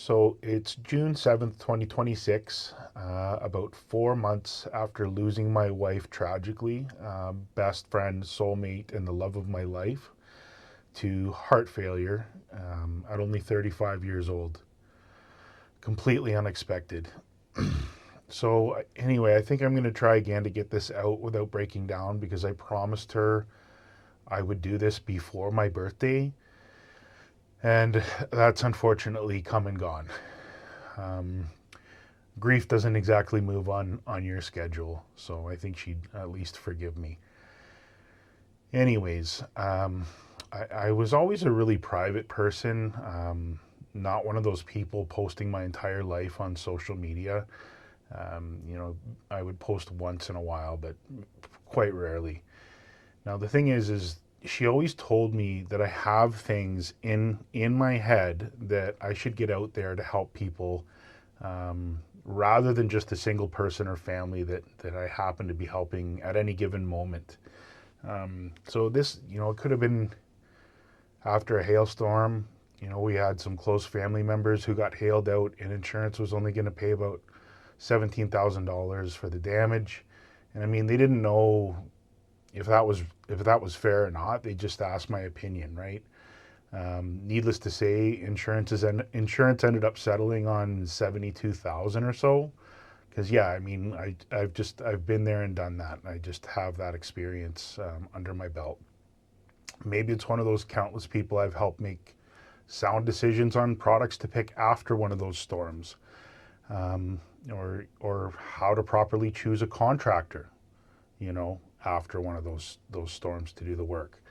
So it's June 7th, 2026, about 4 months after losing my wife tragically, best friend, soulmate, and the love of my life, to heart failure at only 35 years old. Completely unexpected. So, anyway, I think I'm going to try again to get this out without breaking down because I promised her I would do this before my birthday, and that's unfortunately come and gone. Um, Grief doesn't exactly move on your schedule, so I think she'd at least forgive me. Anyways, I was always a really private person, not one of those people posting my entire life on social media. I would post once in a while, but quite rarely. Now the thing is she always told me that I have things in my head that I should get out there to help people, rather than just a single person or family that I happen to be helping at any given moment. So this, it could have been after a hailstorm. We had some close family members who got hailed out, and insurance was only going to pay about $17,000 for the damage. And I mean, they didn't know if that was fair or not. They just asked my opinion, right? Needless to say, insurance ended up settling on 72,000 or so. Because yeah, I mean, I've been there and done that. I just have that experience under my belt. Maybe it's one of those countless people I've helped make sound decisions on products to pick after one of those storms, or how to properly choose a contractor, after one of those storms to do the work.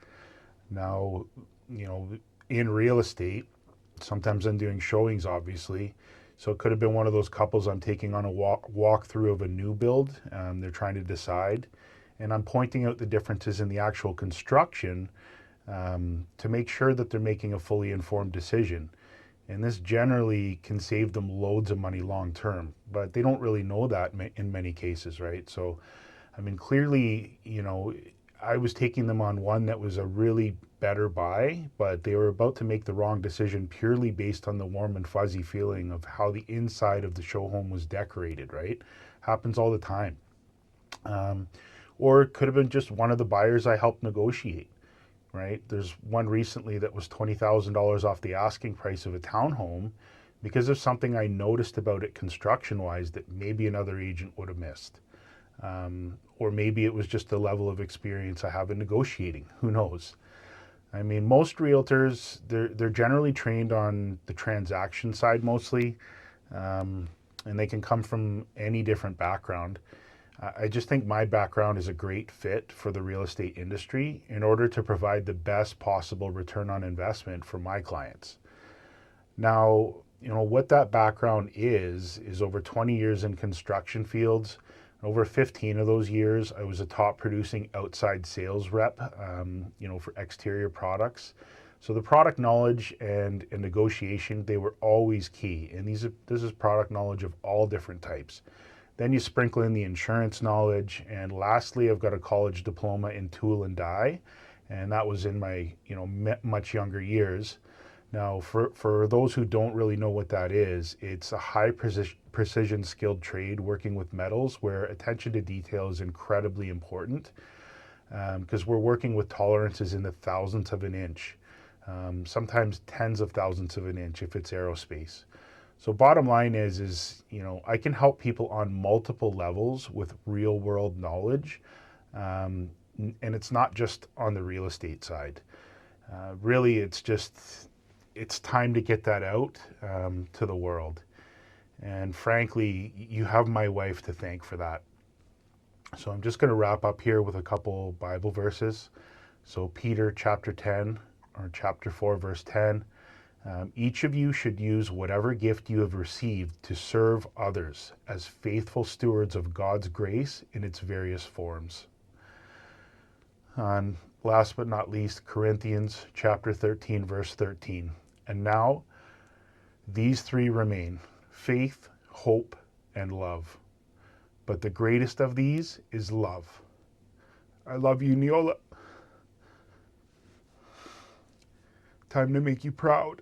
Now, in real estate, sometimes I'm doing showings, obviously. So it could have been one of those couples I'm taking on a walk through of a new build. They're trying to decide, and I'm pointing out the differences in the actual construction, to make sure that they're making a fully informed decision. And this generally can save them loads of money long term, but they don't really know that in many cases, right? So, I mean, clearly, I was taking them on one that was a really better buy, but they were about to make the wrong decision purely based on the warm and fuzzy feeling of how the inside of the show home was decorated, right? Happens all the time. Or it could have been just one of the buyers I helped negotiate, right? There's one recently that was $20,000 off the asking price of a townhome because of something I noticed about it construction-wise that maybe another agent would have missed. Or maybe it was just the level of experience I have in negotiating. Who knows? I mean, most realtors, they're generally trained on the transaction side mostly, and they can come from any different background. I just think my background is a great fit for the real estate industry in order to provide the best possible return on investment for my clients. Now, what that background is over 20 years in construction fields. Over 15 of those years, I was a top producing outside sales rep, for exterior products. So the product knowledge and negotiation, they were always key. And this is product knowledge of all different types. Then you sprinkle in the insurance knowledge. And lastly, I've got a college diploma in tool and die. And that was in my, much younger years. Now, for those who don't really know what that is, it's a high precision skilled trade working with metals where attention to detail is incredibly important, because we're working with tolerances in the thousandths of an inch, sometimes tens of thousandths of an inch if it's aerospace. So bottom line is I can help people on multiple levels with real world knowledge, and it's not just on the real estate side. Really, it's time to get that out, to the world. And frankly, you have my wife to thank for that. So I'm just going to wrap up here with a couple Bible verses. So Peter chapter 10 or chapter 4 verse 10. Each of you should use whatever gift you have received to serve others as faithful stewards of God's grace in its various forms. And last but not least, Corinthians chapter 13 verse 13. And now these three remain: faith, hope, and love. But the greatest of these is love. I love you, Neola. Time to make you proud.